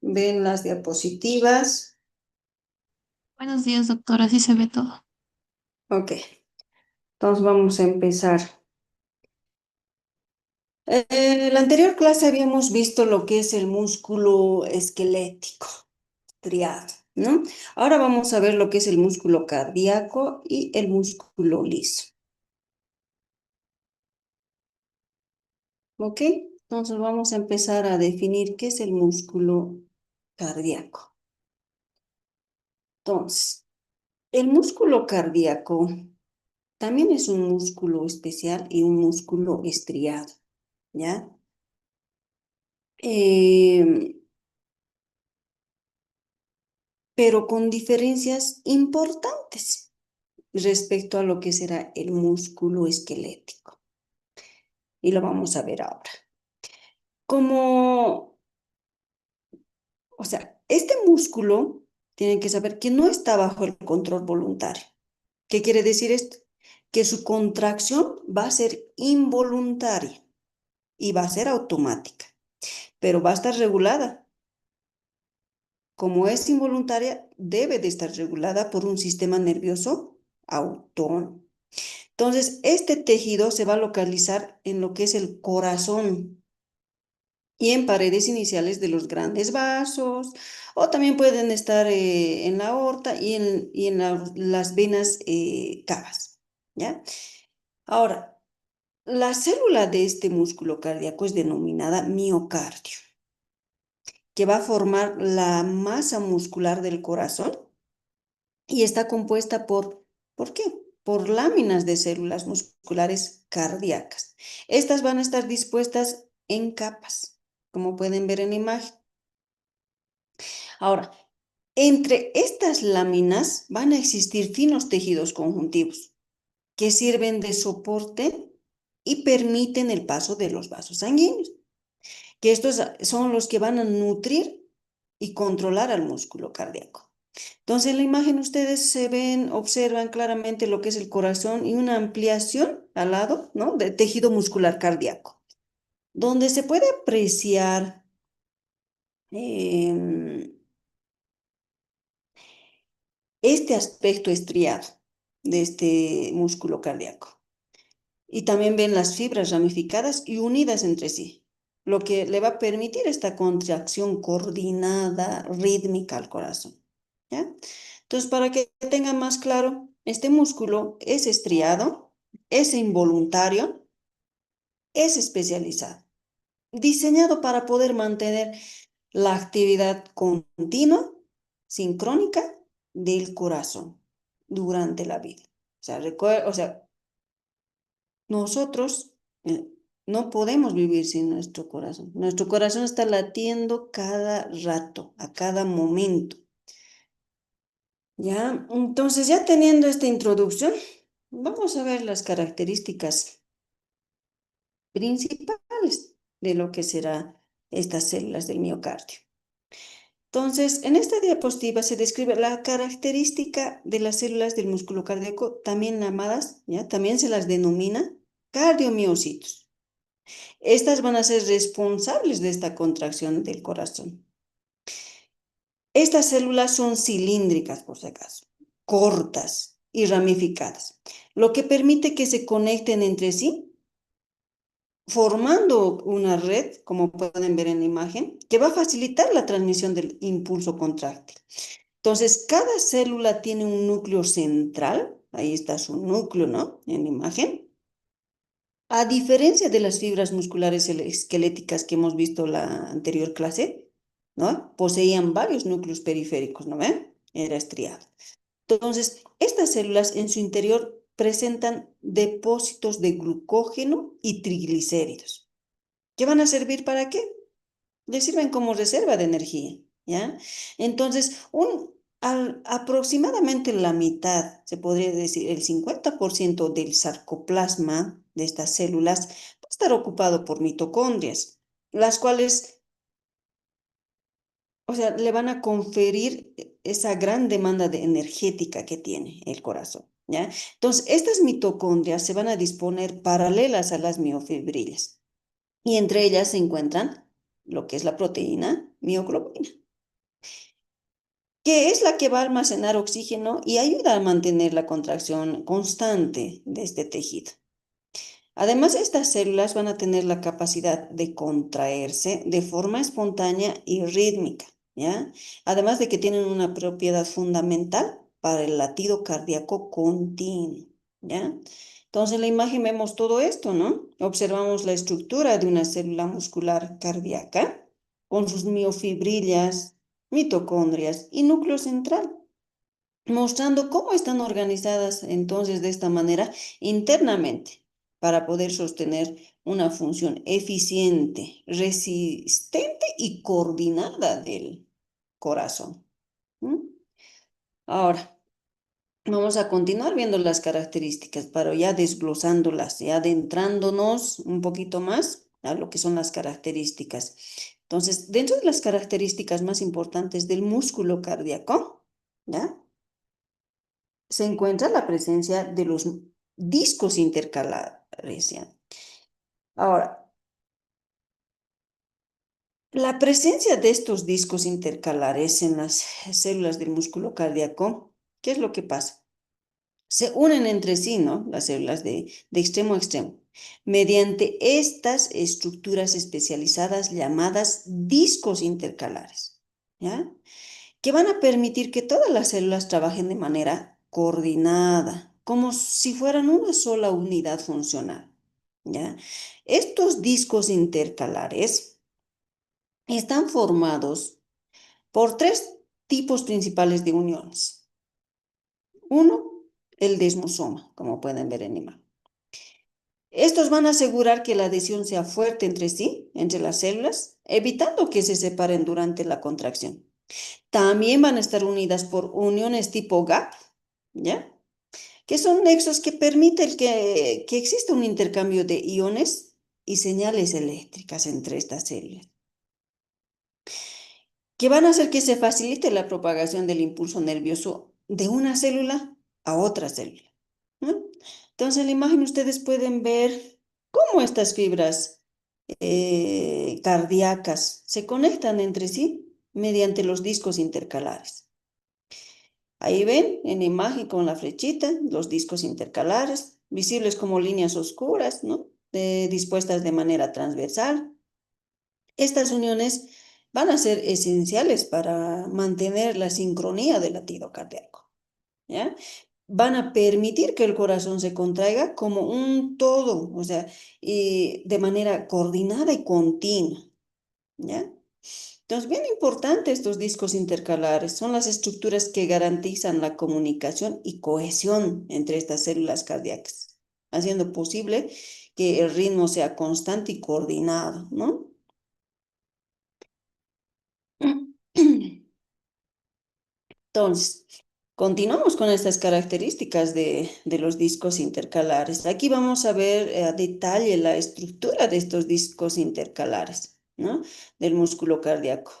¿Ven las diapositivas? Buenos días, doctora. Así se ve todo. Ok, entonces vamos a empezar. En la anterior clase habíamos visto lo que es el músculo esquelético, triado, ¿no? Ahora vamos a ver lo que es el músculo cardíaco y el músculo liso, ¿ok? Entonces vamos a empezar a definir qué es el músculo cardíaco. Entonces, el músculo cardíaco también es un músculo especial y un músculo estriado, ¿ya? Eh, pero con diferencias importantes respecto a lo que será el músculo esquelético. Y lo vamos a ver ahora. Como, o sea, este músculo tienen que saber que no está bajo el control voluntario. ¿Qué quiere decir esto? Que su contracción va a ser involuntaria y va a ser automática, pero va a estar regulada. Como es involuntaria, debe de estar regulada por un sistema nervioso autónomo. Entonces, este tejido se va a localizar en lo que es el corazón y en paredes iniciales de los grandes vasos, o también pueden estar en la aorta y en las venas cavas, ¿ya? Ahora, la célula de este músculo cardíaco es denominada miocardio, que va a formar la masa muscular del corazón y está compuesta ¿por qué? Por láminas de células musculares cardíacas. Estas van a estar dispuestas en capas, como pueden ver en la imagen. Ahora, entre estas láminas van a existir finos tejidos conjuntivos que sirven de soporte y permiten el paso de los vasos sanguíneos, que estos son los que van a nutrir y controlar al músculo cardíaco. Entonces, en la imagen ustedes se ven, observan claramente lo que es el corazón y una ampliación al lado, ¿no? De tejido muscular cardíaco, donde se puede apreciar em, este aspecto estriado de este músculo cardíaco. Y también ven las fibras ramificadas y unidas entre sí, lo que le va a permitir esta contracción coordinada, rítmica al corazón. ¿Ya? Entonces, para que tengan más claro, este músculo es estriado, es involuntario, es especializado, diseñado para poder mantener la actividad continua, sincrónica del corazón durante la vida. O sea, nosotros no podemos vivir sin nuestro corazón. Nuestro corazón está latiendo cada rato, a cada momento. ¿Ya? Entonces, ya teniendo esta introducción, vamos a ver las características principales de lo que será estas células del miocardio. Entonces, en esta diapositiva se describe la característica de las células del músculo cardíaco, también llamadas, ¿ya? También se las denomina cardiomiocitos. Estas van a ser responsables de esta contracción del corazón. Estas células son cilíndricas, por si acaso, cortas y ramificadas, lo que permite que se conecten entre sí, formando una red, como pueden ver en la imagen, que va a facilitar la transmisión del impulso contráctil. Entonces, cada célula tiene un núcleo central, ahí está su núcleo, ¿no? En la imagen. A diferencia de las fibras musculares esqueléticas que hemos visto la anterior clase, ¿no? Poseían varios núcleos periféricos, ¿no ven? Era estriado. Entonces, estas células en su interior presentan depósitos de glucógeno y triglicéridos. ¿Qué van a servir para qué? Le sirven como reserva de energía, ¿ya? Entonces, aproximadamente la mitad, se podría decir el 50% del sarcoplasma de estas células va a estar ocupado por mitocondrias, las cuales, o sea, le van a conferir esa gran demanda energética que tiene el corazón, ¿ya? Entonces, estas mitocondrias se van a disponer paralelas a las miofibrillas y entre ellas se encuentran lo que es la proteína mioglobina, que es la que va a almacenar oxígeno y ayuda a mantener la contracción constante de este tejido. Además, estas células van a tener la capacidad de contraerse de forma espontánea y rítmica, ¿ya? Además de que tienen una propiedad fundamental para el latido cardíaco continuo, ¿ya? Entonces, en la imagen vemos todo esto, ¿no? Observamos la estructura de una célula muscular cardíaca con sus miofibrillas, mitocondrias y núcleo central, mostrando cómo están organizadas entonces de esta manera internamente para poder sostener una función eficiente, resistente y coordinada del corazón. ¿Mm? Ahora, vamos a continuar viendo las características, pero ya desglosándolas, ya adentrándonos un poquito más a lo que son las características. Entonces, dentro de las características más importantes del músculo cardíaco, ¿ya? Se encuentra la presencia de los discos intercalares, ¿ya? Ahora, la presencia de estos discos intercalares en las células del músculo cardíaco, ¿qué es lo que pasa? Se unen entre sí, ¿no? Las células de extremo a extremo, mediante estas estructuras especializadas llamadas discos intercalares, ¿ya? Que van a permitir que todas las células trabajen de manera coordinada, como si fueran una sola unidad funcional, ¿ya? Estos discos intercalares están formados por tres tipos principales de uniones. Uno, el desmosoma, como pueden ver en la imagen. Estos van a asegurar que la adhesión sea fuerte entre sí, entre las células, evitando que se separen durante la contracción. También van a estar unidas por uniones tipo gap, ¿ya? Que son nexos que permiten que exista un intercambio de iones y señales eléctricas entre estas células, que van a hacer que se facilite la propagación del impulso nervioso de una célula a otra célula, ¿no? Entonces, en la imagen ustedes pueden ver cómo estas fibras cardíacas se conectan entre sí mediante los discos intercalares. Ahí ven en la imagen con la flechita los discos intercalares, visibles como líneas oscuras, ¿no? Dispuestas de manera transversal. Estas uniones van a ser esenciales para mantener la sincronía del latido cardíaco, ¿ya? Van a permitir que el corazón se contraiga como un todo, o sea, y de manera coordinada y continua, ¿ya? Entonces, bien importante estos discos intercalares. Son las estructuras que garantizan la comunicación y cohesión entre estas células cardíacas, haciendo posible que el ritmo sea constante y coordinado, ¿no? Entonces, continuamos con estas características de los discos intercalares. Aquí vamos a ver a detalle la estructura de estos discos intercalares, ¿no? Del músculo cardíaco.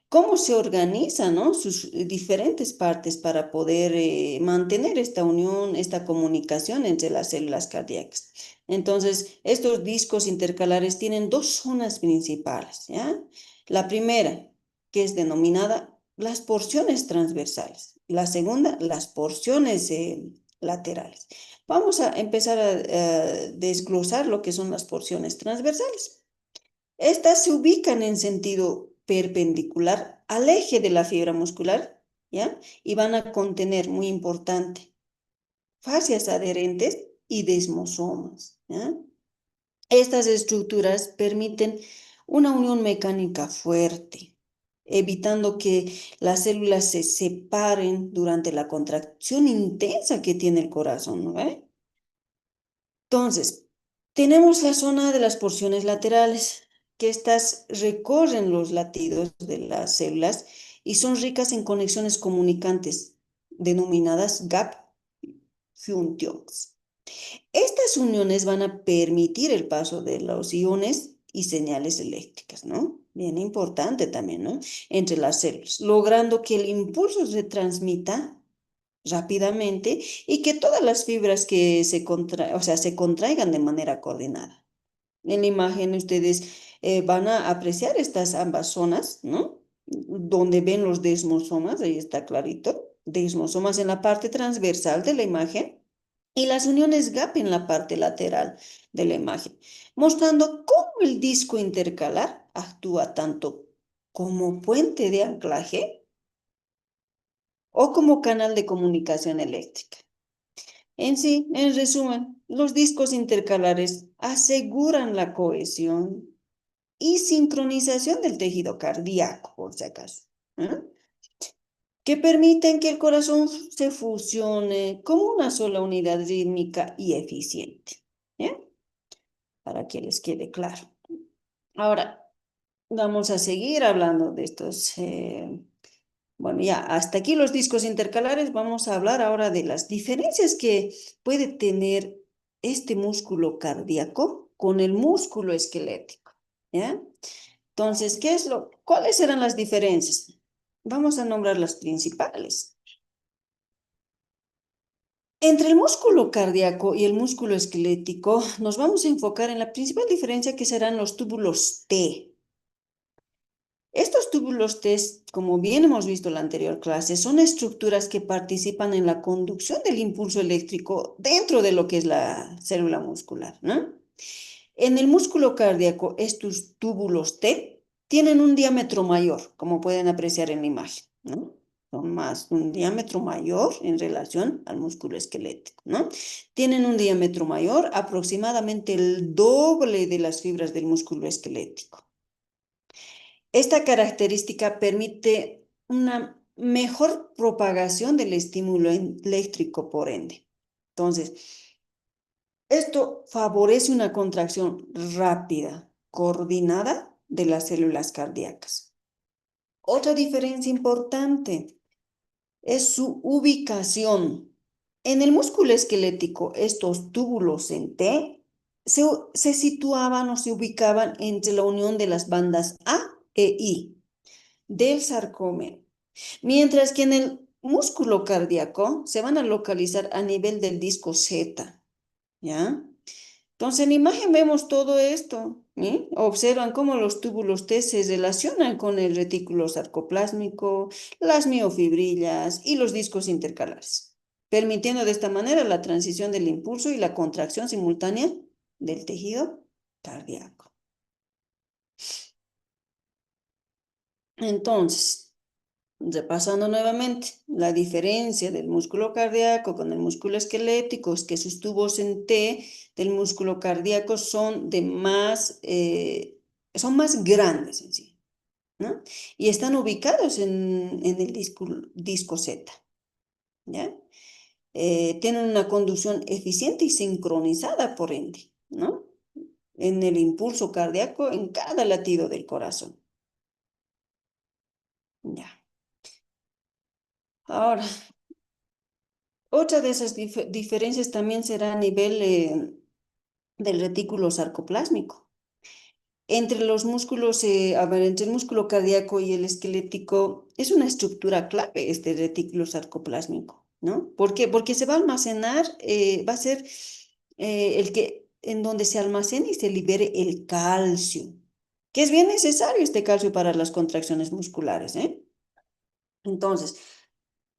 Cómo se organizan, ¿no? Sus diferentes partes para poder mantener esta unión, esta comunicación entre las células cardíacas. Entonces, estos discos intercalares tienen dos zonas principales, ¿ya? La primera, que es denominada las porciones transversales. La segunda, las porciones laterales. Vamos a empezar a desglosar lo que son las porciones transversales. Estas se ubican en sentido perpendicular al eje de la fibra muscular, ¿ya? Y van a contener, muy importante, fascias adherentes y desmosomas, ¿ya? Estas estructuras permiten una unión mecánica fuerte, evitando que las células se separen durante la contracción intensa que tiene el corazón, ¿no? Entonces, tenemos la zona de las porciones laterales, que estas recorren los latidos de las células y son ricas en conexiones comunicantes, denominadas gap junctions. Estas uniones van a permitir el paso de los iones y señales eléctricas, ¿no? Bien importante también, ¿no? Entre las células, logrando que el impulso se transmita rápidamente y que todas las fibras que se contraigan de manera coordinada. En la imagen ustedes van a apreciar estas ambas zonas, ¿no? Donde ven los desmosomas, ahí está clarito, desmosomas en la parte transversal de la imagen y las uniones gap en la parte lateral de la imagen, mostrando cómo el disco intercalar actúa tanto como puente de anclaje o como canal de comunicación eléctrica. En sí, en resumen, los discos intercalares aseguran la cohesión y sincronización del tejido cardíaco, por si acaso, ¿eh? Que permiten que el corazón se fusione como una sola unidad rítmica y eficiente, ¿eh? Para que les quede claro. Ahora, vamos a seguir hablando de estos. Bueno, ya hasta aquí los discos intercalares. Vamos a hablar ahora de las diferencias que puede tener este músculo cardíaco con el músculo esquelético, ¿ya? Entonces, ¿cuáles serán las diferencias? Vamos a nombrar las principales. Entre el músculo cardíaco y el músculo esquelético, nos vamos a enfocar en la principal diferencia que serán los túbulos T. Estos túbulos T, como bien hemos visto en la anterior clase, son estructuras que participan en la conducción del impulso eléctrico dentro de lo que es la célula muscular, ¿no? En el músculo cardíaco, estos túbulos T tienen un diámetro mayor, como pueden apreciar en la imagen, ¿no? Son un diámetro mayor en relación al músculo esquelético, ¿no? Tienen un diámetro mayor, aproximadamente el doble de las fibras del músculo esquelético. Esta característica permite una mejor propagación del estímulo eléctrico, por ende. Entonces, esto favorece una contracción rápida, coordinada de las células cardíacas. Otra diferencia importante es su ubicación. En el músculo esquelético, estos túbulos en T se situaban o se ubicaban entre la unión de las bandas A e I del sarcómero, mientras que en el músculo cardíaco se van a localizar a nivel del disco Z, ¿ya? Entonces, en la imagen vemos todo esto, ¿eh? Observan cómo los túbulos T se relacionan con el retículo sarcoplásmico, las miofibrillas y los discos intercalares, permitiendo de esta manera la transición del impulso y la contracción simultánea del tejido cardíaco. Entonces, repasando nuevamente, la diferencia del músculo cardíaco con el músculo esquelético es que sus tubos en T del músculo cardíaco son más grandes en sí, ¿no? Y están ubicados en el disco Z, ¿ya? Tienen una conducción eficiente y sincronizada, por ende, ¿no? En el impulso cardíaco en cada latido del corazón. Ya. Ahora, otra de esas diferencias también será a nivel del retículo sarcoplásmico. Entre los músculos, entre el músculo cardíaco y el esquelético, es una estructura clave este retículo sarcoplásmico, ¿no? ¿Por qué? Porque se va a almacenar, va a ser en donde se almacene y se libere el calcio, que es bien necesario este calcio para las contracciones musculares, ¿eh? Entonces,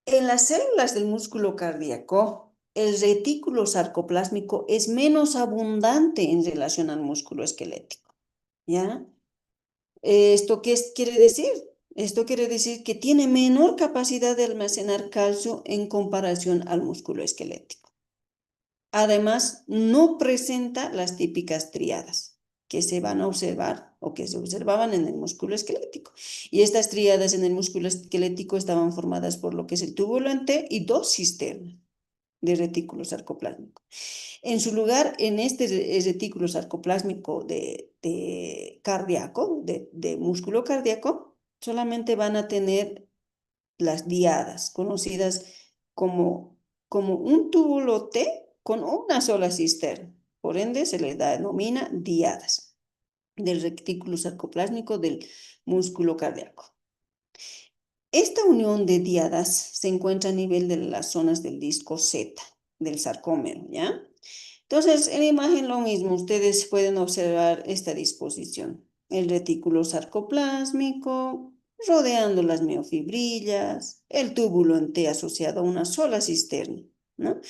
en las células del músculo cardíaco, el retículo sarcoplásmico es menos abundante en relación al músculo esquelético, ¿ya? ¿Esto quiere decir? Esto quiere decir que tiene menor capacidad de almacenar calcio en comparación al músculo esquelético. Además, no presenta las típicas tríadas que se van a observar o que se observaban en el músculo esquelético. Y estas tríadas en el músculo esquelético estaban formadas por lo que es el túbulo en T y dos cisternas de retículo sarcoplásmico. En su lugar, en este retículo sarcoplásmico de cardíaco, de músculo cardíaco, solamente van a tener las diadas, conocidas como un túbulo T con una sola cisterna. Por ende, se les denomina diadas del retículo sarcoplásmico del músculo cardíaco. Esta unión de diadas se encuentra a nivel de las zonas del disco Z, del sarcómero, ¿ya? Entonces, en la imagen lo mismo, ustedes pueden observar esta disposición. el retículo sarcoplásmico, rodeando las miofibrillas, el túbulo en T asociado a una sola cisterna, ¿no?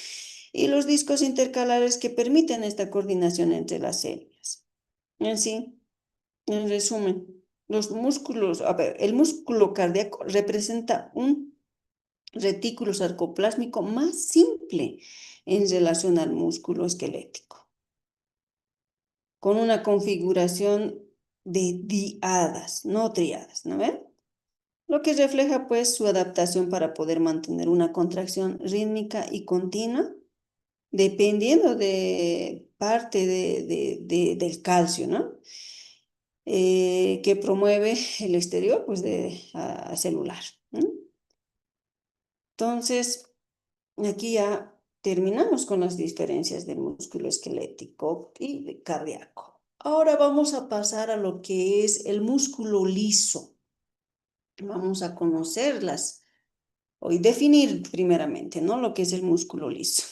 Y los discos intercalares que permiten esta coordinación entre las células. En sí, en resumen, los músculos, a ver, el músculo cardíaco representa un retículo sarcoplásmico más simple en relación al músculo esquelético, con una configuración de diadas, no triadas, ¿no ven? Lo que refleja pues su adaptación para poder mantener una contracción rítmica y continua, dependiendo de parte del calcio, ¿no? Que promueve el exterior pues celular, ¿no? Entonces, aquí ya terminamos con las diferencias del músculo esquelético y cardíaco. Ahora vamos a pasar a lo que es el músculo liso. Vamos a conocerlas y definir primeramente, ¿no? Lo que es el músculo liso.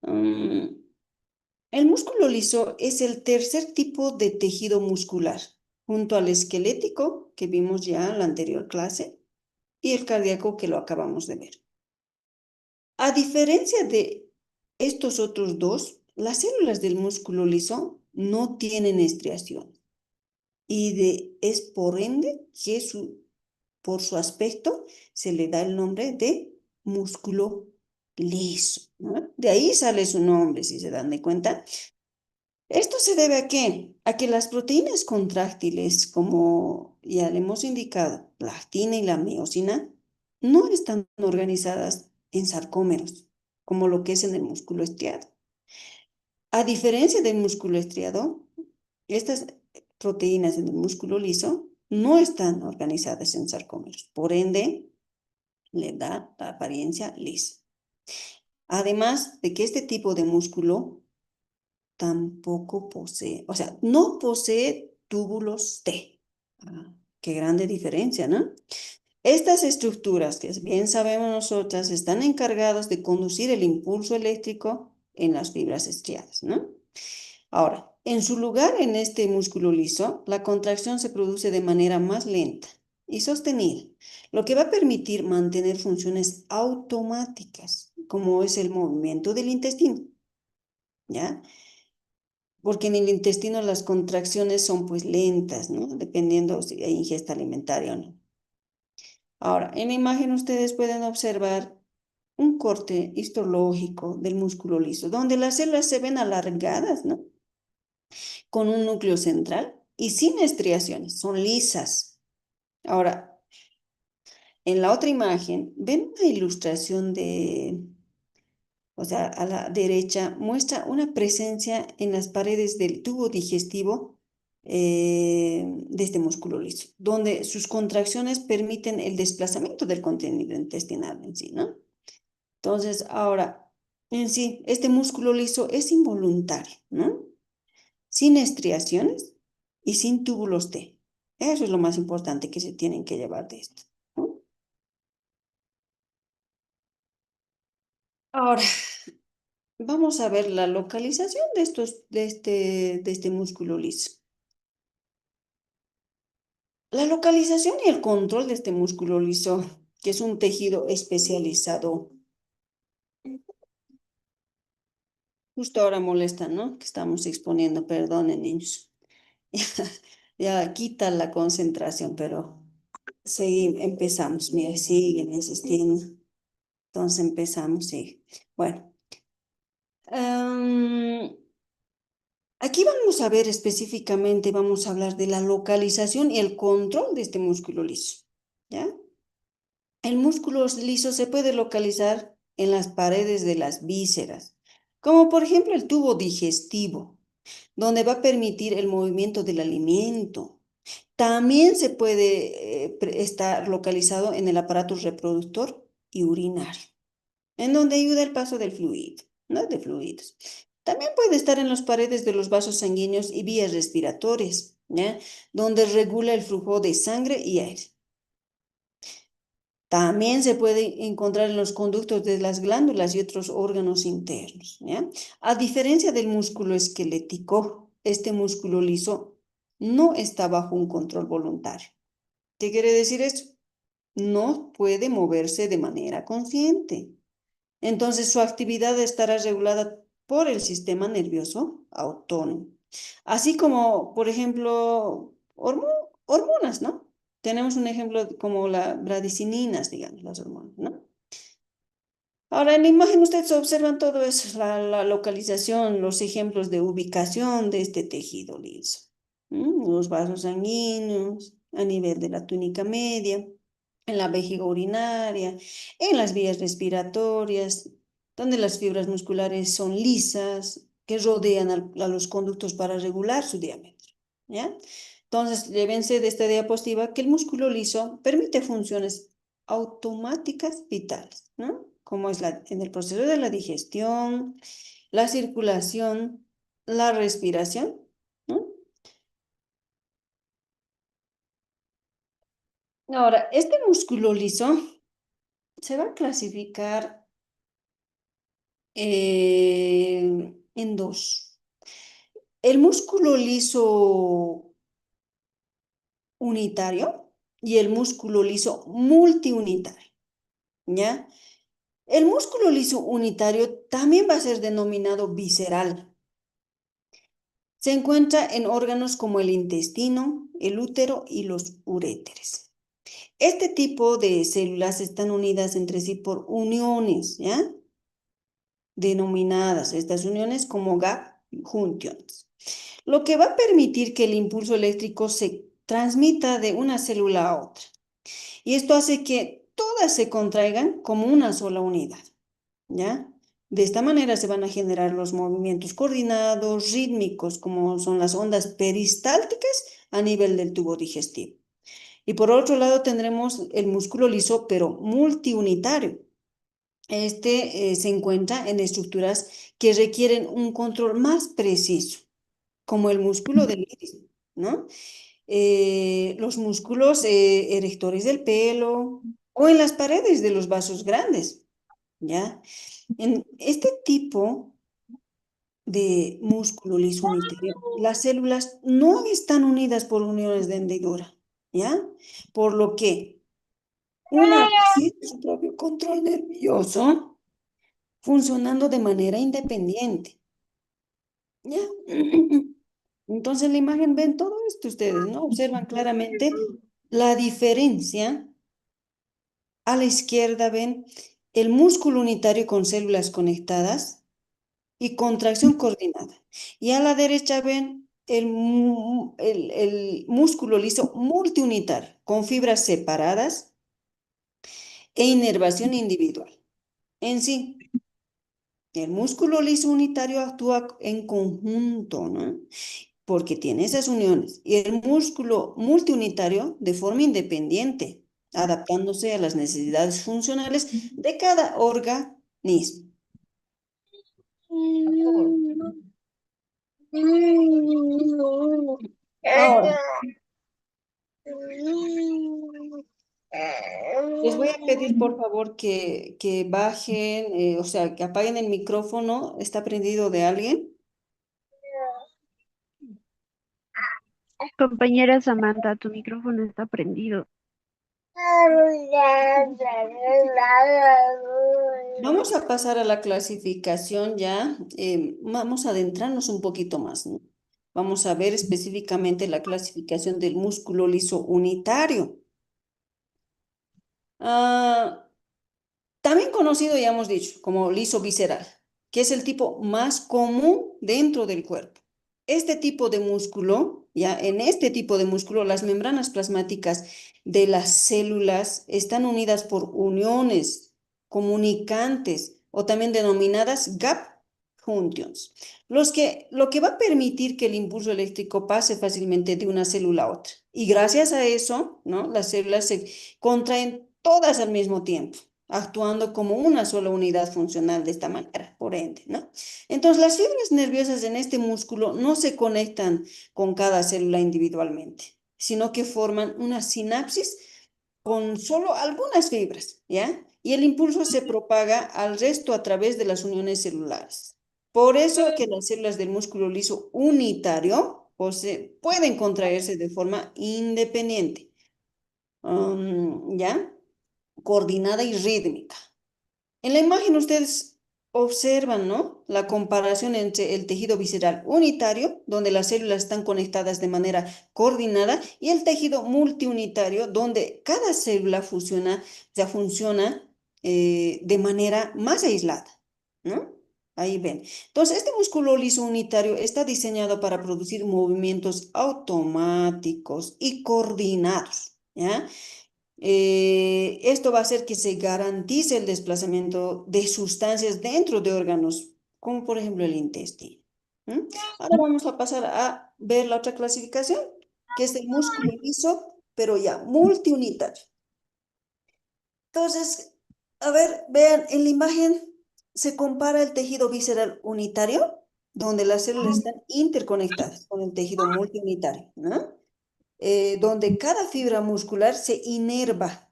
El músculo liso es el tercer tipo de tejido muscular, junto al esquelético, que vimos ya en la anterior clase, y el cardíaco, que lo acabamos de ver. A diferencia de estos otros dos, las células del músculo liso no tienen estriación es por ende que por su aspecto se le da el nombre de músculo liso, ¿no? De ahí sale su nombre, si se dan de cuenta. ¿Esto se debe a qué? A que las proteínas contráctiles, como ya le hemos indicado, la actina y la miosina, no están organizadas en sarcómeros, como lo que es en el músculo estriado. A diferencia del músculo estriado, estas proteínas en el músculo liso no están organizadas en sarcómeros, por ende, le da la apariencia lisa. Además de que este tipo de músculo tampoco posee, o sea, no posee túbulos T. Qué grande diferencia, ¿no? Estas estructuras, que bien sabemos nosotras, están encargadas de conducir el impulso eléctrico en las fibras estriadas, ¿no? Ahora, en su lugar, en este músculo liso, la contracción se produce de manera más lenta y sostenida, lo que va a permitir mantener funciones automáticas, como es el movimiento del intestino, ¿ya? Porque en el intestino las contracciones son pues lentas, ¿no? Dependiendo si hay ingesta alimentaria o no. Ahora, en la imagen ustedes pueden observar un corte histológico del músculo liso, donde las células se ven alargadas, ¿no? Con un núcleo central y sin estriaciones, son lisas. Ahora, en la otra imagen, ven una ilustración o sea, a la derecha, muestra una presencia en las paredes del tubo digestivo de este músculo liso, donde sus contracciones permiten el desplazamiento del contenido intestinal en sí, ¿no? Entonces, ahora, en sí, este músculo liso es involuntario, ¿no? Sin estriaciones y sin túbulos T. Eso es lo más importante que se tienen que llevar de esto, ¿no? Ahora, vamos a ver la localización de este músculo liso. La localización y el control de este músculo liso, que es un tejido especializado, justo ahora molesta, ¿no? Que estamos exponiendo, perdonen, niños. Ya quita la concentración, pero seguimos, empezamos. Mira, siguen insistiendo. Entonces empezamos, sí. Bueno, aquí vamos a ver específicamente, vamos a hablar de la localización y el control de este músculo liso, ¿ya? El músculo liso se puede localizar en las paredes de las vísceras, como por ejemplo el tubo digestivo, donde va a permitir el movimiento del alimento. También se puede estar localizado en el aparato reproductor y urinario, en donde ayuda el paso del fluido, ¿no? De fluidos. También puede estar en las paredes de los vasos sanguíneos y vías respiratorias, ¿ya? Donde regula el flujo de sangre y aire. También se puede encontrar en los conductos de las glándulas y otros órganos internos, ¿ya? A diferencia del músculo esquelético, este músculo liso no está bajo un control voluntario. ¿Qué quiere decir esto? No puede moverse de manera consciente. Entonces su actividad estará regulada por el sistema nervioso autónomo. Así como, por ejemplo, hormonas, ¿no? Tenemos un ejemplo como las bradicininas, digamos, las hormonas, ¿no? Ahora, en la imagen ustedes observan todo eso, la localización, los ejemplos de ubicación de este tejido liso. Los vasos sanguíneos, a nivel de la túnica media, en la vejiga urinaria, en las vías respiratorias, donde las fibras musculares son lisas, que rodean a los conductos para regular su diámetro. ¿Ya? Entonces, llévense de esta diapositiva que el músculo liso permite funciones automáticas vitales, ¿no? Como es en el proceso de la digestión, la circulación, la respiración, ¿no? Ahora, este músculo liso se va a clasificar en dos. El músculo liso unitario y el músculo liso multiunitario, ¿ya? El músculo liso unitario también va a ser denominado visceral. Se encuentra en órganos como el intestino, el útero y los uréteres. Este tipo de células están unidas entre sí por uniones, ¿ya? Denominadas estas uniones como gap junctions, lo que va a permitir que el impulso eléctrico se transmita de una célula a otra. Y esto hace que todas se contraigan como una sola unidad, ¿ya? De esta manera se van a generar los movimientos coordinados, rítmicos, como son las ondas peristálticas a nivel del tubo digestivo. Y por otro lado tendremos el músculo liso, pero multiunitario. Se encuentra en estructuras que requieren un control más preciso, como el músculo del iris, ¿no? Los músculos erectores del pelo o en las paredes de los vasos grandes, ¿ya? En este tipo de músculo liso unitario, las células no están unidas por uniones de hendidura, ¿ya? Por lo que una tiene su propio control nervioso funcionando de manera independiente, ¿ya? Entonces, en la imagen ven todo esto ustedes, ¿no? Observan claramente la diferencia. A la izquierda ven el músculo unitario con células conectadas y contracción coordinada. Y a la derecha ven el músculo liso multiunitario con fibras separadas e inervación individual. En sí, el músculo liso unitario actúa en conjunto, ¿no? Porque tiene esas uniones. Y el músculo multiunitario de forma independiente, adaptándose a las necesidades funcionales de cada organismo. Ahora, les voy a pedir por favor que bajen, o sea, que apaguen el micrófono. ¿Está prendido de alguien? Compañera Samantha, tu micrófono está prendido. Vamos a pasar a la clasificación ya. Vamos a adentrarnos un poquito más, ¿no? Vamos a ver específicamente la clasificación del músculo liso unitario. Ah, también conocido, ya hemos dicho, como liso visceral, que es el tipo más común dentro del cuerpo. Este tipo de músculo, ya en este tipo de músculo, las membranas plasmáticas de las células están unidas por uniones comunicantes o también denominadas gap junctions, lo que va a permitir que el impulso eléctrico pase fácilmente de una célula a otra. Y gracias a eso, ¿no? Las células se contraen todas al mismo tiempo, actuando como una sola unidad funcional de esta manera, por ende, ¿no? Entonces, las fibras nerviosas en este músculo no se conectan con cada célula individualmente, sino que forman una sinapsis con solo algunas fibras, ¿ya? Y el impulso se propaga al resto a través de las uniones celulares. Por eso que las células del músculo liso unitario pueden contraerse de forma independiente, ¿ya? Coordinada y rítmica. En la imagen ustedes observan, ¿no? La comparación entre el tejido visceral unitario, donde las células están conectadas de manera coordinada, y el tejido multiunitario, donde cada célula funciona de manera más aislada, ¿no? Ahí ven. Entonces, este músculo liso unitario está diseñado para producir movimientos automáticos y coordinados, ¿ya? Esto va a hacer que se garantice el desplazamiento de sustancias dentro de órganos, como por ejemplo el intestino. ¿Mm? Ahora vamos a pasar a ver la otra clasificación, que es el músculo liso, pero ya multiunitario. Entonces, a ver, vean, en la imagen se compara el tejido visceral unitario, donde las células están interconectadas con el tejido multiunitario, ¿no? Donde cada fibra muscular se inerva.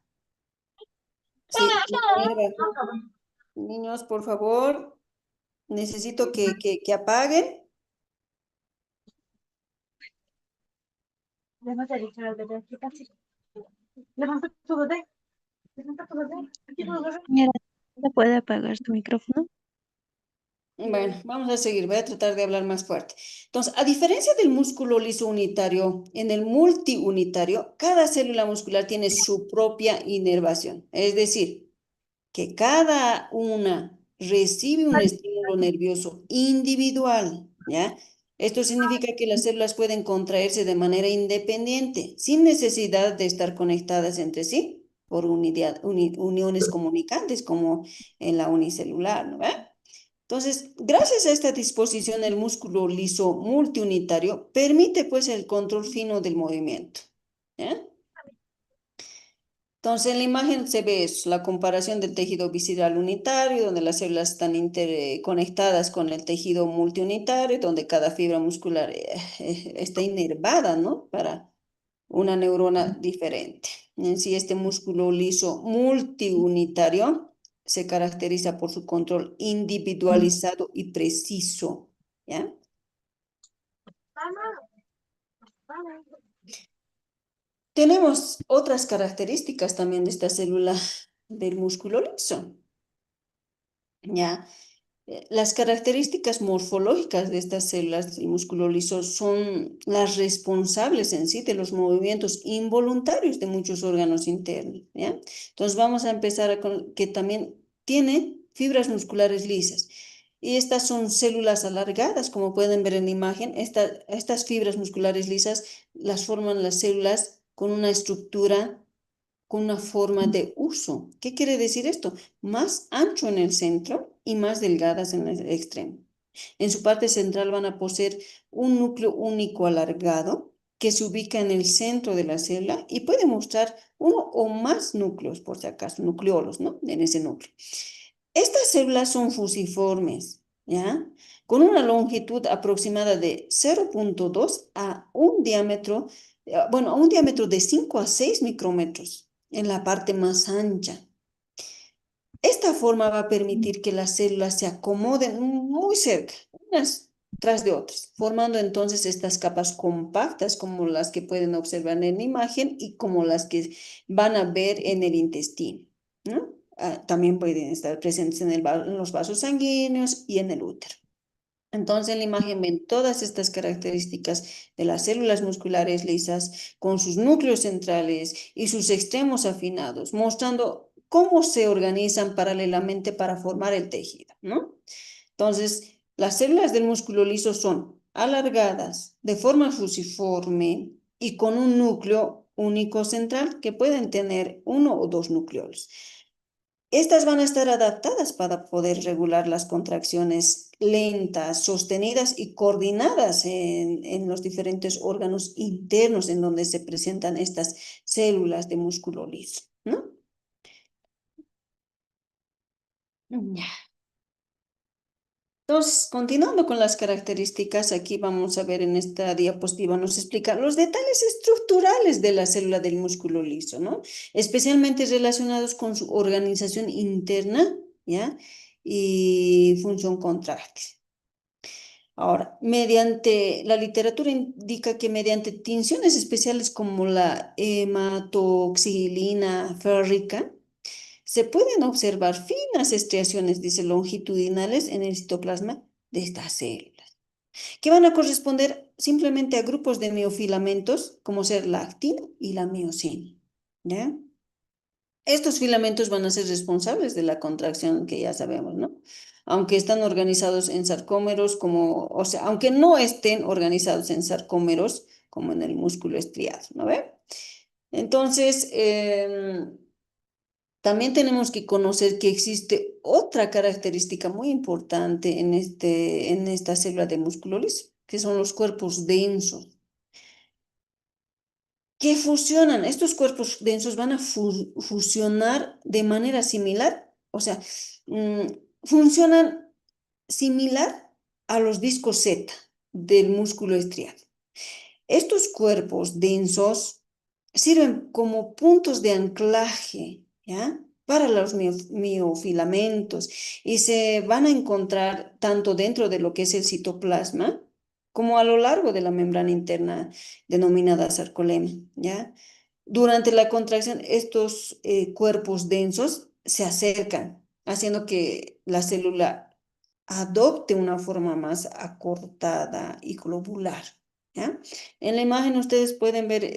Se inerva. Niños, por favor, necesito que apaguen. Levanta el bebé, ¿qué pasa? Levanta tu bebé, levanta tu bebé, aquí tu bebé. Señora, ¿se puede apagar su micrófono? Bueno, vamos a seguir. Voy a tratar de hablar más fuerte. Entonces, a diferencia del músculo liso unitario, en el multiunitario, cada célula muscular tiene su propia inervación. Es decir, que cada una recibe un estímulo nervioso individual, ¿ya? Esto significa que las células pueden contraerse de manera independiente, sin necesidad de estar conectadas entre sí por uniones comunicantes, como en la unicelular, ¿no? Entonces, gracias a esta disposición, el músculo liso multiunitario permite pues el control fino del movimiento, ¿ya? Entonces, en la imagen se ve eso, la comparación del tejido visceral unitario, donde las células están interconectadas con el tejido multiunitario, donde cada fibra muscular está inervada, ¿no? Para una neurona diferente. En sí, este músculo liso multiunitario se caracteriza por su control individualizado y preciso, ¿ya? Tenemos otras características también de esta célula del músculo liso, ¿ya? Las características morfológicas de estas células del músculo liso son las responsables en sí de los movimientos involuntarios de muchos órganos internos, ¿ya? Entonces vamos a empezar con que también tiene fibras musculares lisas. Y estas son células alargadas, como pueden ver en la imagen. Estas fibras musculares lisas las forman las células con una estructura, con una forma de uso. ¿Qué quiere decir esto? Más ancho en el centro y más delgadas en el extremo. En su parte central van a poseer un núcleo único alargado que se ubica en el centro de la célula y puede mostrar uno o más núcleos, por si acaso, nucleolos, ¿no? En ese núcleo. Estas células son fusiformes, ¿ya? Con una longitud aproximada de 0,2 a un diámetro, a un diámetro de 5 a 6 micrómetros en la parte más ancha. Esta forma va a permitir que las células se acomoden muy cerca, unas tras de otras, formando entonces estas capas compactas como las que pueden observar en la imagen y como las que van a ver en el intestino, ¿no? También pueden estar presentes en los vasos sanguíneos y en el útero. Entonces, en la imagen ven todas estas características de las células musculares lisas con sus núcleos centrales y sus extremos afinados, mostrando cómo se organizan paralelamente para formar el tejido, ¿no? Entonces, las células del músculo liso son alargadas, de forma fusiforme y con un núcleo único central que pueden tener uno o dos núcleos. Estas van a estar adaptadas para poder regular las contracciones lentas, sostenidas y coordinadas en los diferentes órganos internos en donde se presentan estas células de músculo liso, ¿no? Ya. Entonces, continuando con las características, aquí vamos a ver en esta diapositiva, nos explica los detalles estructurales de la célula del músculo liso, ¿no? Especialmente relacionados con su organización interna, ¿ya? Y función contráctil. Ahora, la literatura indica que mediante tinciones especiales como la hematoxilina férrica, se pueden observar finas estriaciones, dice, longitudinales en el citoplasma de estas células, que van a corresponder simplemente a grupos de miofilamentos, como ser la actina y la miosina, ¿ya? Estos filamentos van a ser responsables de la contracción que ya sabemos, ¿no? Aunque están organizados en sarcómeros, o sea, aunque no estén organizados en sarcómeros, como en el músculo estriado, ¿no ve? Entonces, también tenemos que conocer que existe otra característica muy importante en esta célula de músculo liso, que son los cuerpos densos, que fusionan. Estos cuerpos densos van a fusionar de manera similar, o sea, mm, funcionan similar a los discos Z del músculo estriado. Estos cuerpos densos sirven como puntos de anclaje, ¿ya? Para los miofilamentos y se van a encontrar tanto dentro de lo que es el citoplasma como a lo largo de la membrana interna denominada sarcolema, ¿ya? Durante la contracción, estos cuerpos densos se acercan, haciendo que la célula adopte una forma más acortada y globular, ¿ya? En la imagen ustedes pueden ver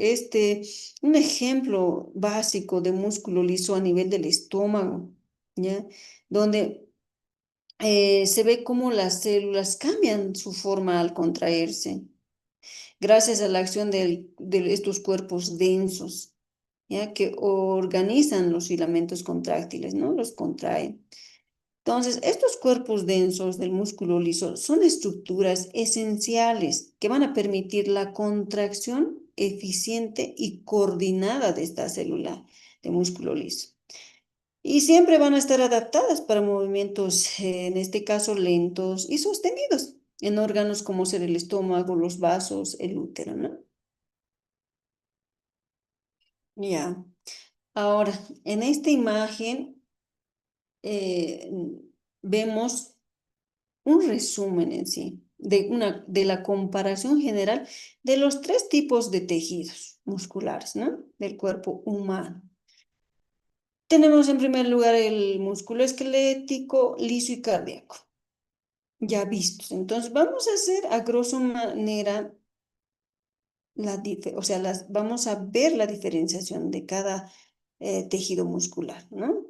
un ejemplo básico de músculo liso a nivel del estómago, ¿ya? Donde se ve cómo las células cambian su forma al contraerse, gracias a la acción de estos cuerpos densos, ¿ya? Que organizan los filamentos contráctiles, ¿no? Los contraen. Entonces, estos cuerpos densos del músculo liso son estructuras esenciales que van a permitir la contracción eficiente y coordinada de esta célula de músculo liso. Y siempre van a estar adaptadas para movimientos, en este caso, lentos y sostenidos en órganos como ser el estómago, los vasos, el útero, ¿no? Ya. Ahora, en esta imagen eh, vemos un resumen en sí de la comparación general de los tres tipos de tejidos musculares, ¿no? Del cuerpo humano. Tenemos en primer lugar el músculo esquelético, liso y cardíaco, ya vistos. Entonces vamos a hacer a grosso manera, o sea, vamos a ver la diferenciación de cada tejido muscular, ¿no?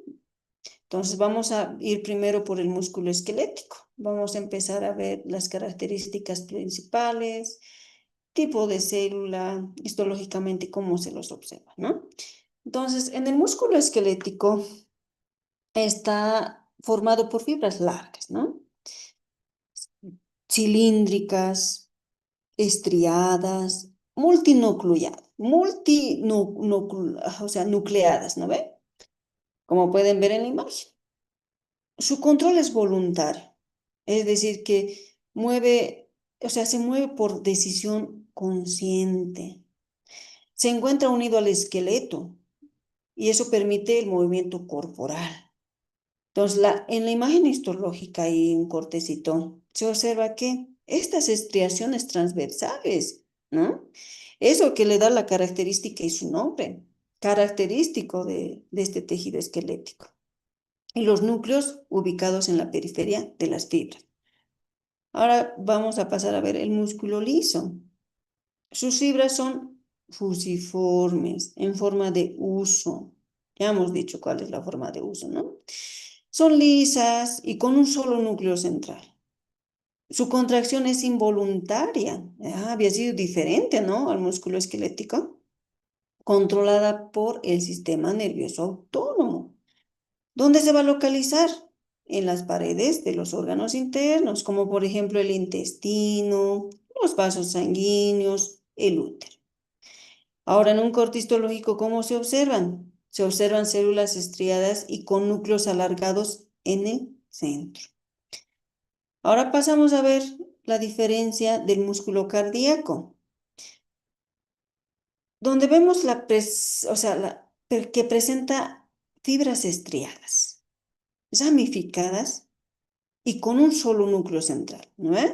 Entonces vamos a ir primero por el músculo esquelético. Vamos a empezar a ver las características principales, tipo de célula, histológicamente cómo se los observa, ¿no? Entonces, en el músculo esquelético está formado por fibras largas, ¿no? Cilíndricas, estriadas, o sea, nucleadas, ¿no ve? Como pueden ver en la imagen. Su control es voluntario, es decir, que se mueve por decisión consciente. Se encuentra unido al esqueleto y eso permite el movimiento corporal. Entonces, en la imagen histológica y un cortecito, se observa que estas estriaciones transversales, ¿no? Eso que le da la característica y su nombre, característico de este tejido esquelético. Y los núcleos ubicados en la periferia de las fibras. Ahora vamos a pasar a ver el músculo liso. Sus fibras son fusiformes, en forma de huso. Ya hemos dicho cuál es la forma de huso, ¿no? Son lisas y con un solo núcleo central. Su contracción es involuntaria. Había sido diferente, ¿no? Al músculo esquelético. Controlada por el sistema nervioso autónomo. ¿Dónde se va a localizar? En las paredes de los órganos internos, como por ejemplo el intestino, los vasos sanguíneos, el útero. Ahora, en un corte histológico, ¿cómo se observan? Se observan células estriadas y con núcleos alargados en el centro. Ahora pasamos a ver la diferencia del músculo cardíaco, donde vemos que presenta fibras estriadas, ramificadas y con un solo núcleo central, ¿no es?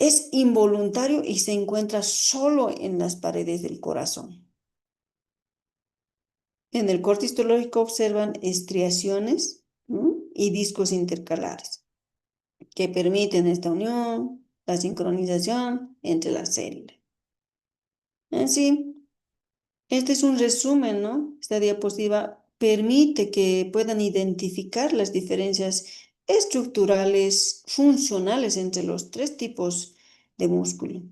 Es involuntario y se encuentra solo en las paredes del corazón. En el corte histológico observan estriaciones, ¿no? Y discos intercalares que permiten esta unión, la sincronización entre las células. Así, este es un resumen, ¿no? Esta diapositiva permite que puedan identificar las diferencias estructurales, funcionales entre los tres tipos de músculo.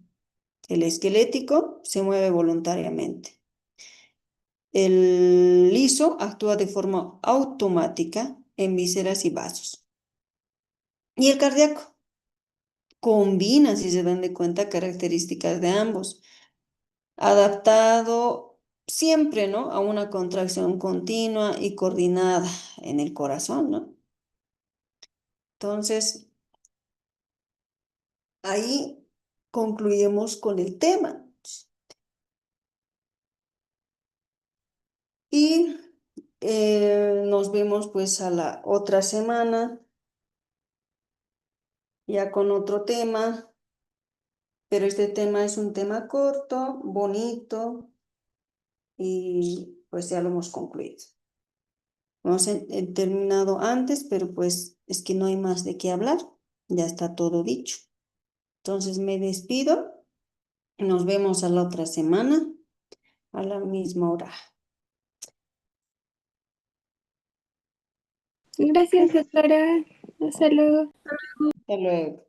El esquelético se mueve voluntariamente. El liso actúa de forma automática en vísceras y vasos. Y el cardíaco combina, si se dan de cuenta, características de ambos, adaptado siempre, ¿no? A una contracción continua y coordinada en el corazón, ¿no? Entonces, ahí concluimos con el tema. Y nos vemos pues a la otra semana, ya con otro tema, pero este tema es un tema corto, bonito, y pues ya lo hemos concluido. Hemos terminado antes, pero pues es que no hay más de qué hablar, ya está todo dicho. Entonces me despido, nos vemos a la otra semana, a la misma hora. Gracias, doctora. Hasta luego. Hasta luego.